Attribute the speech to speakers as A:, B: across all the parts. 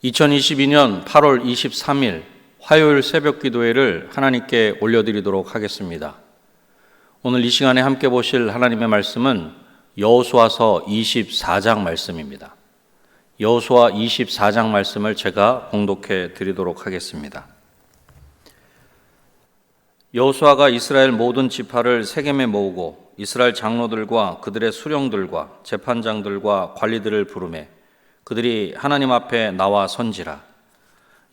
A: 2022년 8월 23일 화요일 새벽 기도회를 하나님께 올려드리도록 하겠습니다. 오늘 이 시간에 함께 보실 하나님의 말씀은 여호수아서 24장 말씀입니다. 여호수아 24장 말씀을 제가 봉독해 드리도록 하겠습니다. 여호수아가 이스라엘 모든 지파를 세겜에 모으고 이스라엘 장로들과 그들의 수령들과 재판장들과 관리들을 부르매 그들이 하나님 앞에 나와 선지라.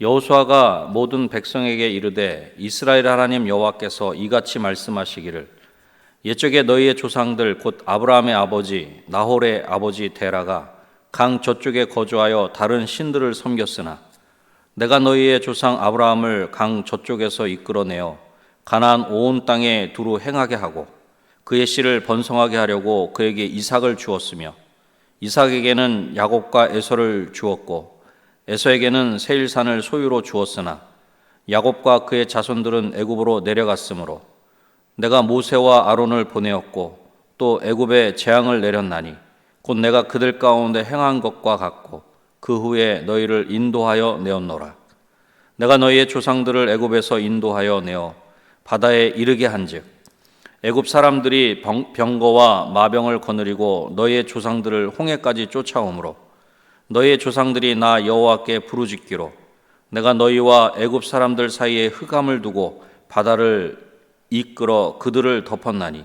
A: 여호수아가 모든 백성에게 이르되 이스라엘 하나님 여호와께서 이같이 말씀하시기를 옛적에 너희의 조상들 곧 아브라함의 아버지 나홀의 아버지 데라가 강 저쪽에 거주하여 다른 신들을 섬겼으나 내가 너희의 조상 아브라함을 강 저쪽에서 이끌어내어 가나안 온 땅에 두루 행하게 하고 그의 씨를 번성하게 하려고 그에게 이삭을 주었으며 이삭에게는 야곱과 에서를 주었고 에서에게는 세일산을 소유로 주었으나 야곱과 그의 자손들은 애굽으로 내려갔으므로 내가 모세와 아론을 보내었고 또 애굽에 재앙을 내렸나니 곧 내가 그들 가운데 행한 것과 같고 그 후에 너희를 인도하여 내었노라. 내가 너희의 조상들을 애굽에서 인도하여 내어 바다에 이르게 한즉 애굽 사람들이 병거와 마병을 거느리고 너희의 조상들을 홍해까지 쫓아오므로 너희의 조상들이 나 여호와께 부르짖기로 내가 너희와 애굽 사람들 사이에 흑암을 두고 바다를 이끌어 그들을 덮었나니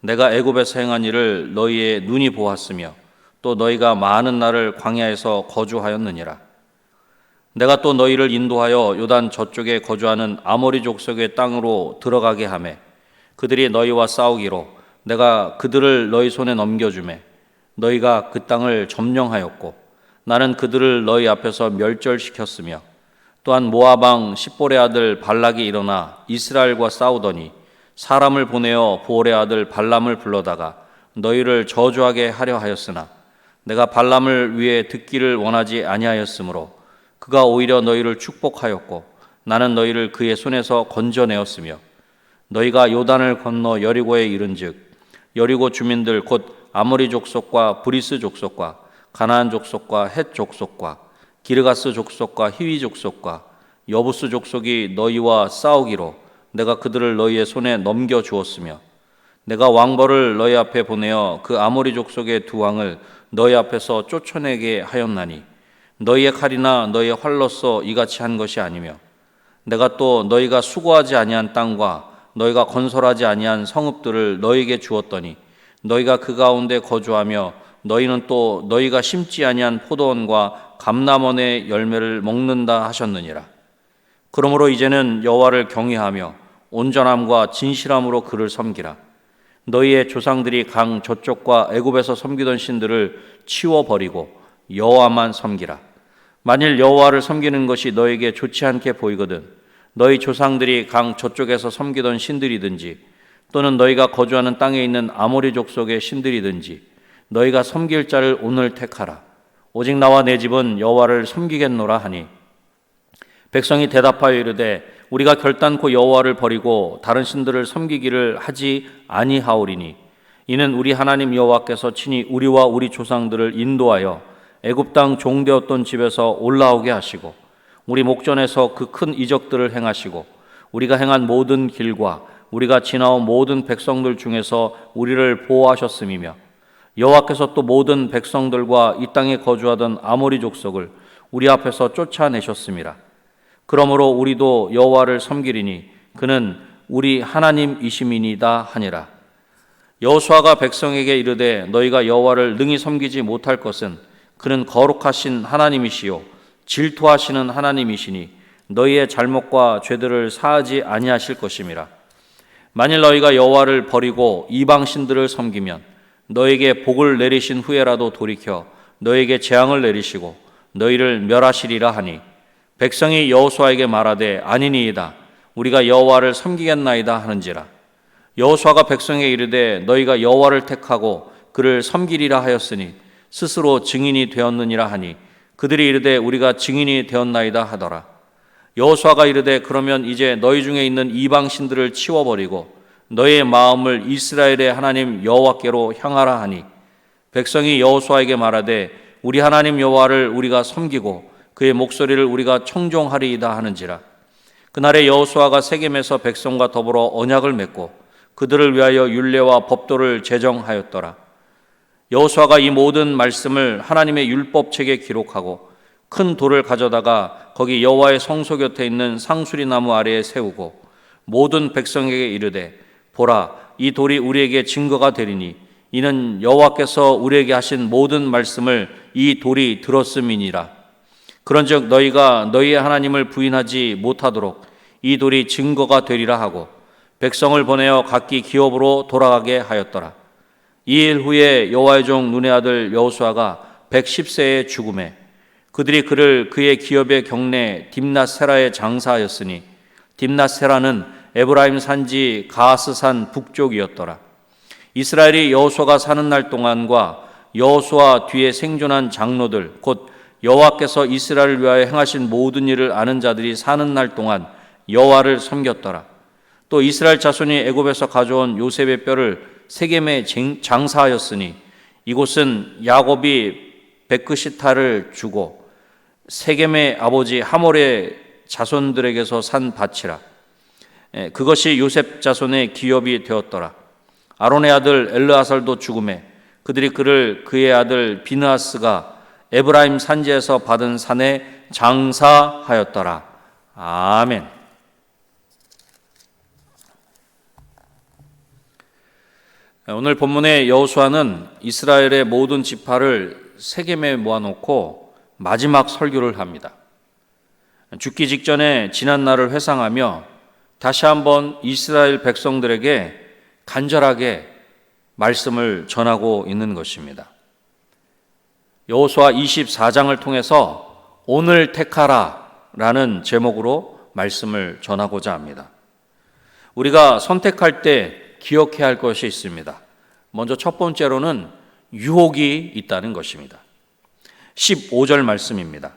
A: 내가 애굽에서 행한 일을 너희의 눈이 보았으며 또 너희가 많은 날을 광야에서 거주하였느니라. 내가 또 너희를 인도하여 요단 저쪽에 거주하는 아모리 족속의 땅으로 들어가게 하매 그들이 너희와 싸우기로 내가 그들을 너희 손에 넘겨주매 너희가 그 땅을 점령하였고 나는 그들을 너희 앞에서 멸절시켰으며 또한 모압 왕 십볼의 아들 발락이 일어나 이스라엘과 싸우더니 사람을 보내어 보올의 아들 발람을 불러다가 너희를 저주하게 하려 하였으나 내가 발람을 위해 듣기를 원하지 아니하였으므로 그가 오히려 너희를 축복하였고 나는 너희를 그의 손에서 건져내었으며 너희가 요단을 건너 여리고에 이른즉 여리고 주민들 곧 아모리 족속과 브리스 족속과 가나안 족속과 헷 족속과 기르가스 족속과 히위 족속과 여부스 족속이 너희와 싸우기로 내가 그들을 너희의 손에 넘겨 주었으며 내가 왕벌을 너희 앞에 보내어 그 아모리 족속의 두 왕을 너희 앞에서 쫓아내게 하였나니 너희의 칼이나 너희의 활로서 이같이 한 것이 아니며 내가 또 너희가 수고하지 아니한 땅과 너희가 건설하지 아니한 성읍들을 너희에게 주었더니 너희가 그 가운데 거주하며 너희는 또 너희가 심지 아니한 포도원과 감람원의 열매를 먹는다 하셨느니라. 그러므로 이제는 여호와를 경외하며 온전함과 진실함으로 그를 섬기라. 너희의 조상들이 강 저쪽과 애굽에서 섬기던 신들을 치워버리고 여호와만 섬기라. 만일 여호와를 섬기는 것이 너에게 좋지 않게 보이거든 너희 조상들이 강 저쪽에서 섬기던 신들이든지 또는 너희가 거주하는 땅에 있는 아모리 족속의 신들이든지 너희가 섬길 자를 오늘 택하라. 오직 나와 내 집은 여호와를 섬기겠노라 하니 백성이 대답하여 이르되 우리가 결단코 여호와를 버리고 다른 신들을 섬기기를 하지 아니하오리니 이는 우리 하나님 여호와께서 친히 우리와 우리 조상들을 인도하여 애굽 땅 종되었던 집에서 올라오게 하시고 우리 목전에서 그 큰 이적들을 행하시고 우리가 행한 모든 길과 우리가 지나온 모든 백성들 중에서 우리를 보호하셨음이며 여호와께서 또 모든 백성들과 이 땅에 거주하던 아모리 족속을 우리 앞에서 쫓아내셨음이라. 그러므로 우리도 여호와를 섬기리니 그는 우리 하나님이심이니이다 하니라. 여호수아가 백성에게 이르되 너희가 여호와를 능히 섬기지 못할 것은 그는 거룩하신 하나님이시요 질투하시는 하나님이시니 너희의 잘못과 죄들을 사하지 아니하실 것임이라. 만일 너희가 여호와를 버리고 이방 신들을 섬기면 너희에게 복을 내리신 후에라도 돌이켜 너희에게 재앙을 내리시고 너희를 멸하시리라 하니 백성이 여호수아에게 말하되 아니니이다 우리가 여호와를 섬기겠나이다 하는지라. 여호수아가 백성에게 이르되 너희가 여호와를 택하고 그를 섬기리라 하였으니 스스로 증인이 되었느니라 하니 그들이 이르되 우리가 증인이 되었나이다 하더라. 여호수아가 이르되 그러면 이제 너희 중에 있는 이방 신들을 치워버리고 너희의 마음을 이스라엘의 하나님 여호와께로 향하라 하니 백성이 여호수아에게 말하되 우리 하나님 여호와를 우리가 섬기고 그의 목소리를 우리가 청종하리이다 하는지라. 그날에 여호수아가 세겜에서 백성과 더불어 언약을 맺고 그들을 위하여 율례와 법도를 제정하였더라. 여호수아가 이 모든 말씀을 하나님의 율법책에 기록하고 큰 돌을 가져다가 거기 여호와의 성소 곁에 있는 상수리 나무 아래에 세우고 모든 백성에게 이르되 보라, 이 돌이 우리에게 증거가 되리니 이는 여호와께서 우리에게 하신 모든 말씀을 이 돌이 들었음이니라. 그런즉 너희가 너희의 하나님을 부인하지 못하도록 이 돌이 증거가 되리라 하고 백성을 보내어 각기 기업으로 돌아가게 하였더라. 이 일 후에 여호와의 종 눈의 아들 여호수아가 110세에 죽음에 그들이 그를 그의 기업의 경내 딥낫세라에 장사하였으니 딥낫세라는 에브라임 산지 가스산 북쪽이었더라. 이스라엘이 여호수아가 사는 날 동안과 여호수아 뒤에 생존한 장로들 곧 여호와께서 이스라엘을 위하여 행하신 모든 일을 아는 자들이 사는 날 동안 여호와를 섬겼더라. 또 이스라엘 자손이 애굽에서 가져온 요셉의 뼈를 세겜에 장사하였으니 이곳은 야곱이 베크시타를 주고 세겜의 아버지 하몰의 자손들에게서 산 밭이라. 그것이 요셉 자손의 기업이 되었더라. 아론의 아들 엘르아살도 죽음에 그들이 그를 그의 아들 비느하스가 에브라임 산지에서 받은 산에 장사하였더라. 아멘. 오늘 본문의 여호수아는 이스라엘의 모든 지파를 세겜에 모아놓고 마지막 설교를 합니다. 죽기 직전에 지난 날을 회상하며 다시 한번 이스라엘 백성들에게 간절하게 말씀을 전하고 있는 것입니다. 여호수아 24장을 통해서 오늘 택하라 라는 제목으로 말씀을 전하고자 합니다. 우리가 선택할 때 기억해야 할 것이 있습니다. 먼저 첫 번째로는 유혹이 있다는 것입니다. 15절 말씀입니다.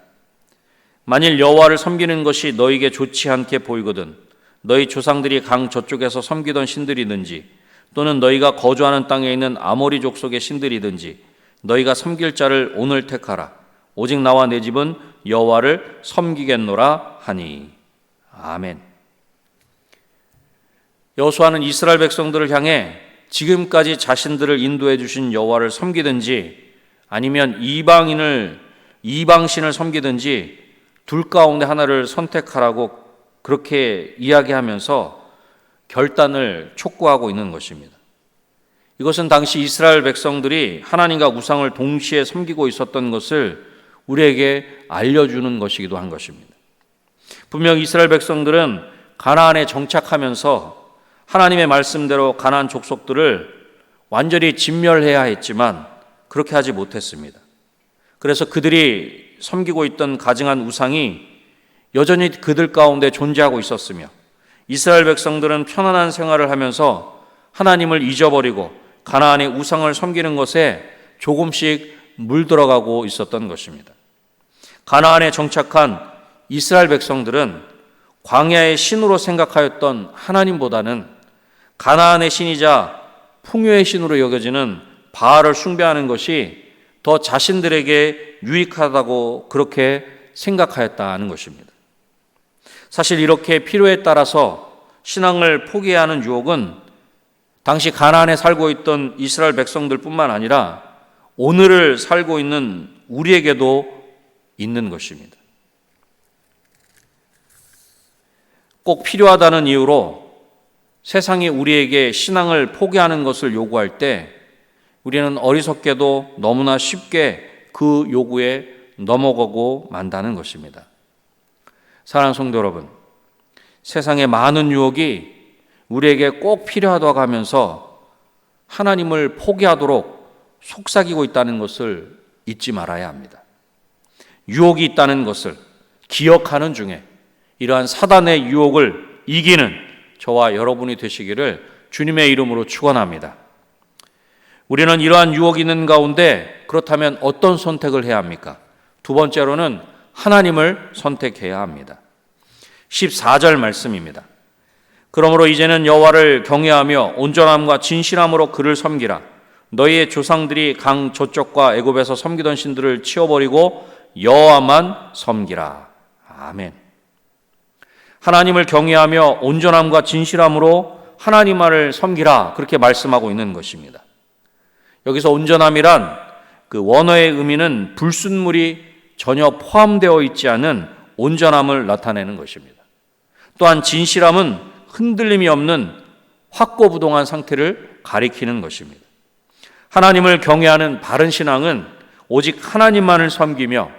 A: 만일 여호와를 섬기는 것이 너에게 좋지 않게 보이거든 너희 조상들이 강 저쪽에서 섬기던 신들이든지 또는 너희가 거주하는 땅에 있는 아모리 족속의 신들이든지 너희가 섬길 자를 오늘 택하라. 오직 나와 내 집은 여호와를 섬기겠노라 하니. 아멘. 여호수아는 이스라엘 백성들을 향해 지금까지 자신들을 인도해 주신 여호와를 섬기든지 아니면 이방신을 섬기든지 둘 가운데 하나를 선택하라고 그렇게 이야기하면서 결단을 촉구하고 있는 것입니다. 이것은 당시 이스라엘 백성들이 하나님과 우상을 동시에 섬기고 있었던 것을 우리에게 알려주는 것이기도 한 것입니다. 분명 이스라엘 백성들은 가나안에 정착하면서 하나님의 말씀대로 가나안 족속들을 완전히 진멸해야 했지만 그렇게 하지 못했습니다. 그래서 그들이 섬기고 있던 가증한 우상이 여전히 그들 가운데 존재하고 있었으며 이스라엘 백성들은 편안한 생활을 하면서 하나님을 잊어버리고 가나안의 우상을 섬기는 것에 조금씩 물들어가고 있었던 것입니다. 가나안에 정착한 이스라엘 백성들은 광야의 신으로 생각하였던 하나님보다는 가나안의 신이자 풍요의 신으로 여겨지는 바알을 숭배하는 것이 더 자신들에게 유익하다고 그렇게 생각하였다는 것입니다. 사실 이렇게 필요에 따라서 신앙을 포기해야 하는 유혹은 당시 가나안에 살고 있던 이스라엘 백성들뿐만 아니라 오늘을 살고 있는 우리에게도 있는 것입니다. 꼭 필요하다는 이유로 세상이 우리에게 신앙을 포기하는 것을 요구할 때 우리는 어리석게도 너무나 쉽게 그 요구에 넘어가고 만다는 것입니다. 사랑하는 성도 여러분, 세상의 많은 유혹이 우리에게 꼭 필요하다고 하면서 하나님을 포기하도록 속삭이고 있다는 것을 잊지 말아야 합니다. 유혹이 있다는 것을 기억하는 중에 이러한 사단의 유혹을 이기는 저와 여러분이 되시기를 주님의 이름으로 축원합니다. 우리는 이러한 유혹이 있는 가운데 그렇다면 어떤 선택을 해야 합니까? 두 번째로는 하나님을 선택해야 합니다. 14절 말씀입니다. 그러므로 이제는 여호와를 경외하며 온전함과 진실함으로 그를 섬기라. 너희의 조상들이 강 저쪽과 애굽에서 섬기던 신들을 치워버리고 여호와만 섬기라. 아멘. 하나님을 경외하며 온전함과 진실함으로 하나님만을 섬기라, 그렇게 말씀하고 있는 것입니다. 여기서 온전함이란 그 원어의 의미는 불순물이 전혀 포함되어 있지 않은 온전함을 나타내는 것입니다. 또한 진실함은 흔들림이 없는 확고부동한 상태를 가리키는 것입니다. 하나님을 경외하는 바른 신앙은 오직 하나님만을 섬기며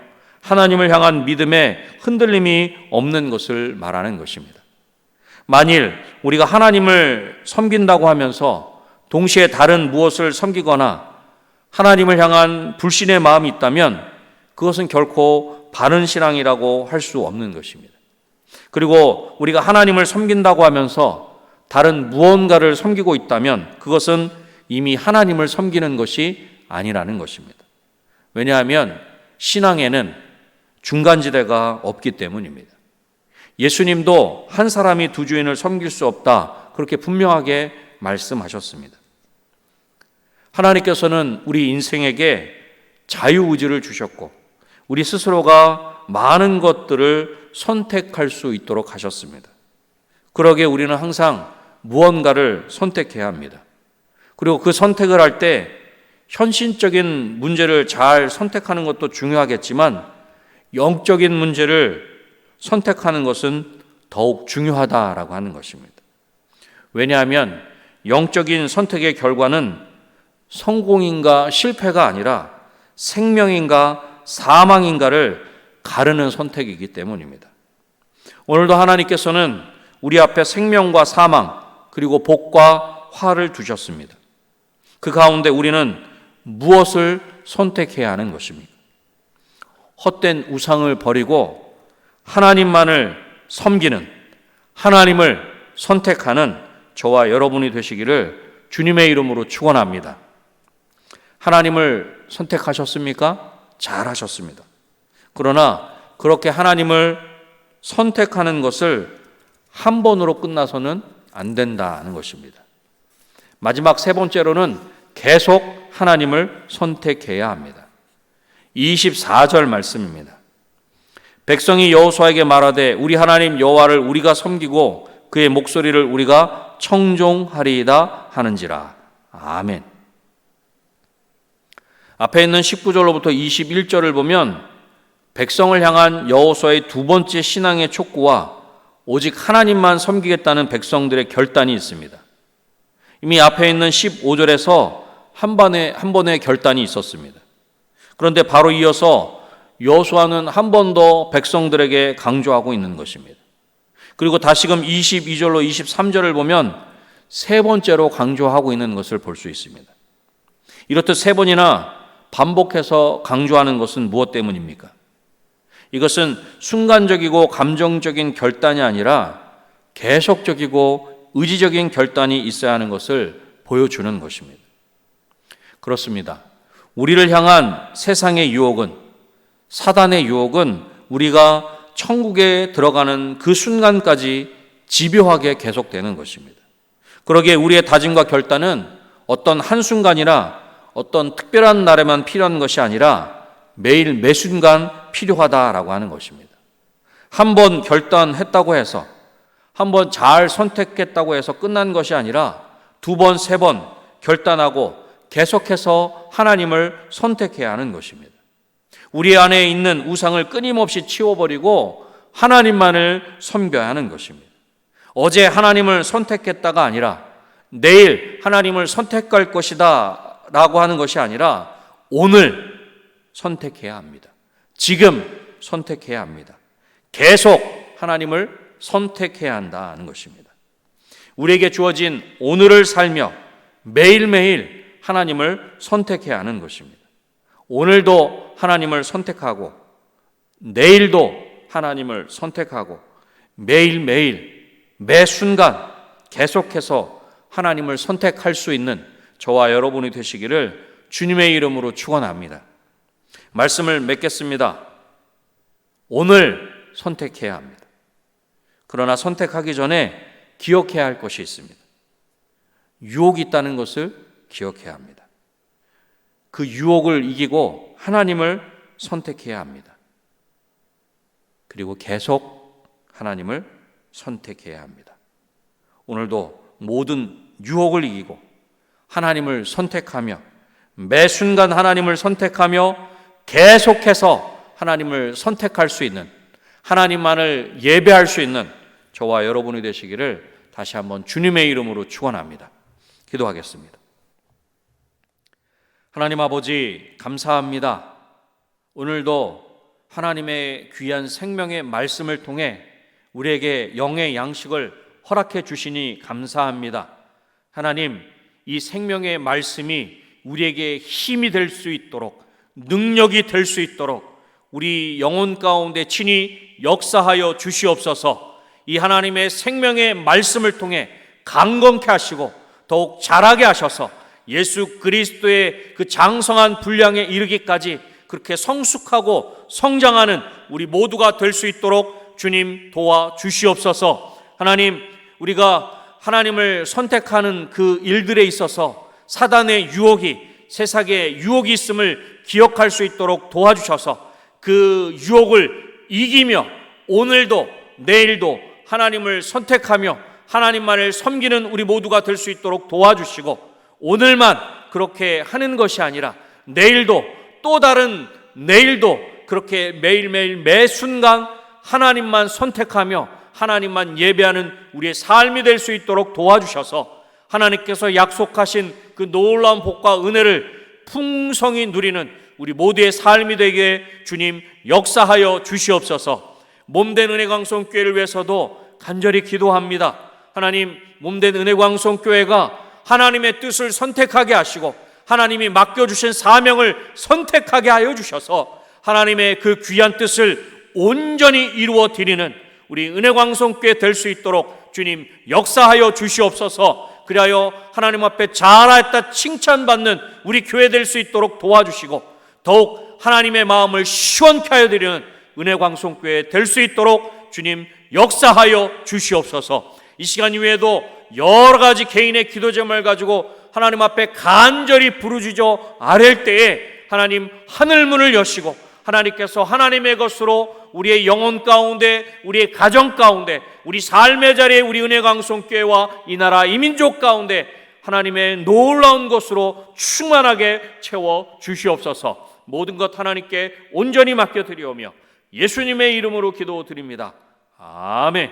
A: 하나님을 향한 믿음에 흔들림이 없는 것을 말하는 것입니다. 만일 우리가 하나님을 섬긴다고 하면서 동시에 다른 무엇을 섬기거나 하나님을 향한 불신의 마음이 있다면 그것은 결코 바른 신앙이라고 할 수 없는 것입니다. 그리고 우리가 하나님을 섬긴다고 하면서 다른 무언가를 섬기고 있다면 그것은 이미 하나님을 섬기는 것이 아니라는 것입니다. 왜냐하면 신앙에는 중간지대가 없기 때문입니다. 예수님도 한 사람이 두 주인을 섬길 수 없다, 그렇게 분명하게 말씀하셨습니다. 하나님께서는 우리 인생에게 자유의지를 주셨고 우리 스스로가 많은 것들을 선택할 수 있도록 하셨습니다. 그러기에 우리는 항상 무언가를 선택해야 합니다. 그리고 그 선택을 할 때 현실적인 문제를 잘 선택하는 것도 중요하겠지만 영적인 문제를 선택하는 것은 더욱 중요하다라고 하는 것입니다. 왜냐하면 영적인 선택의 결과는 성공인가 실패가 아니라 생명인가 사망인가를 가르는 선택이기 때문입니다. 오늘도 하나님께서는 우리 앞에 생명과 사망 그리고 복과 화를 두셨습니다. 그 가운데 우리는 무엇을 선택해야 하는 것입니까? 헛된 우상을 버리고 하나님만을 섬기는, 하나님을 선택하는 저와 여러분이 되시기를 주님의 이름으로 축원합니다. 하나님을 선택하셨습니까? 잘하셨습니다. 그러나 그렇게 하나님을 선택하는 것을 한 번으로 끝나서는 안 된다는 것입니다. 마지막 세 번째로는 계속 하나님을 선택해야 합니다. 24절 말씀입니다. 백성이 여호수아에게 말하되 우리 하나님 여호와를 우리가 섬기고 그의 목소리를 우리가 청종하리이다 하는지라. 아멘. 앞에 있는 19절로부터 21절을 보면 백성을 향한 여호수아의 두 번째 신앙의 촉구와 오직 하나님만 섬기겠다는 백성들의 결단이 있습니다. 이미 앞에 있는 15절에서 한 번의 결단이 있었습니다. 그런데 바로 이어서 여호수아는 한 번 더 백성들에게 강조하고 있는 것입니다. 그리고 다시금 22절로 23절을 보면 세 번째로 강조하고 있는 것을 볼 수 있습니다. 이렇듯 세 번이나 반복해서 강조하는 것은 무엇 때문입니까? 이것은 순간적이고 감정적인 결단이 아니라 계속적이고 의지적인 결단이 있어야 하는 것을 보여주는 것입니다. 그렇습니다. 우리를 향한 세상의 유혹은, 사단의 유혹은 우리가 천국에 들어가는 그 순간까지 집요하게 계속되는 것입니다. 그러기에 우리의 다짐과 결단은 어떤 한순간이나 어떤 특별한 날에만 필요한 것이 아니라 매일 매순간 필요하다라고 하는 것입니다. 한 번 결단했다고 해서, 한 번 잘 선택했다고 해서 끝난 것이 아니라 두 번, 세 번 결단하고 계속해서 하나님을 선택해야 하는 것입니다. 우리 안에 있는 우상을 끊임없이 치워버리고 하나님만을 섬겨야 하는 것입니다. 어제 하나님을 선택했다가 아니라 내일 하나님을 선택할 것이다 라고 하는 것이 아니라 오늘 선택해야 합니다. 지금 선택해야 합니다. 계속 하나님을 선택해야 한다는 것입니다. 우리에게 주어진 오늘을 살며 매일매일 하나님을 선택해야 하는 것입니다. 오늘도 하나님을 선택하고 내일도 하나님을 선택하고 매일매일 매 순간 계속해서 하나님을 선택할 수 있는 저와 여러분이 되시기를 주님의 이름으로 축원합니다. 말씀을 맺겠습니다. 오늘 선택해야 합니다. 그러나 선택하기 전에 기억해야 할 것이 있습니다. 유혹이 있다는 것을 기억해야 합니다. 그 유혹을 이기고 하나님을 선택해야 합니다. 그리고 계속 하나님을 선택해야 합니다. 오늘도 모든 유혹을 이기고 하나님을 선택하며 매 순간 하나님을 선택하며 계속해서 하나님을 선택할 수 있는, 하나님만을 예배할 수 있는 저와 여러분이 되시기를 다시 한번 주님의 이름으로 축원합니다. 기도하겠습니다. 하나님 아버지, 감사합니다. 오늘도 하나님의 귀한 생명의 말씀을 통해 우리에게 영의 양식을 허락해 주시니 감사합니다. 하나님, 이 생명의 말씀이 우리에게 힘이 될 수 있도록, 능력이 될 수 있도록 우리 영혼 가운데 친히 역사하여 주시옵소서. 이 하나님의 생명의 말씀을 통해 강건케 하시고 더욱 자라게 하셔서 예수 그리스도의 그 장성한 분량에 이르기까지 그렇게 성숙하고 성장하는 우리 모두가 될 수 있도록 주님 도와 주시옵소서. 하나님, 우리가 하나님을 선택하는 그 일들에 있어서 사단의 유혹이, 세상의 유혹이 있음을 기억할 수 있도록 도와주셔서 그 유혹을 이기며 오늘도 내일도 하나님을 선택하며 하나님만을 섬기는 우리 모두가 될 수 있도록 도와주시고, 오늘만 그렇게 하는 것이 아니라 내일도, 또 다른 내일도 그렇게 매일매일 매 순간 하나님만 선택하며 하나님만 예배하는 우리의 삶이 될 수 있도록 도와주셔서 하나님께서 약속하신 그 놀라운 복과 은혜를 풍성히 누리는 우리 모두의 삶이 되게 주님 역사하여 주시옵소서. 몸된 은혜광성교회를 위해서도 간절히 기도합니다. 하나님, 몸된 은혜광성교회가 하나님의 뜻을 선택하게 하시고 하나님이 맡겨주신 사명을 선택하게 하여 주셔서 하나님의 그 귀한 뜻을 온전히 이루어 드리는 우리 은혜광성교회 될 수 있도록 주님 역사하여 주시옵소서. 그리하여 하나님 앞에 잘하였다 칭찬받는 우리 교회 될 수 있도록 도와주시고 더욱 하나님의 마음을 시원케 하여 드리는 은혜광성교회 될 수 있도록 주님 역사하여 주시옵소서. 이 시간 이후에도 여러 가지 개인의 기도 제목을 가지고 하나님 앞에 간절히 부르짖어 아랠 때에 하나님 하늘문을 여시고 하나님께서 하나님의 것으로 우리의 영혼 가운데, 우리의 가정 가운데, 우리 삶의 자리에 우리 은혜광성교회와 이 나라 이 민족 가운데 하나님의 놀라운 것으로 충만하게 채워 주시옵소서. 모든 것 하나님께 온전히 맡겨드리오며 예수님의 이름으로 기도드립니다. 아멘.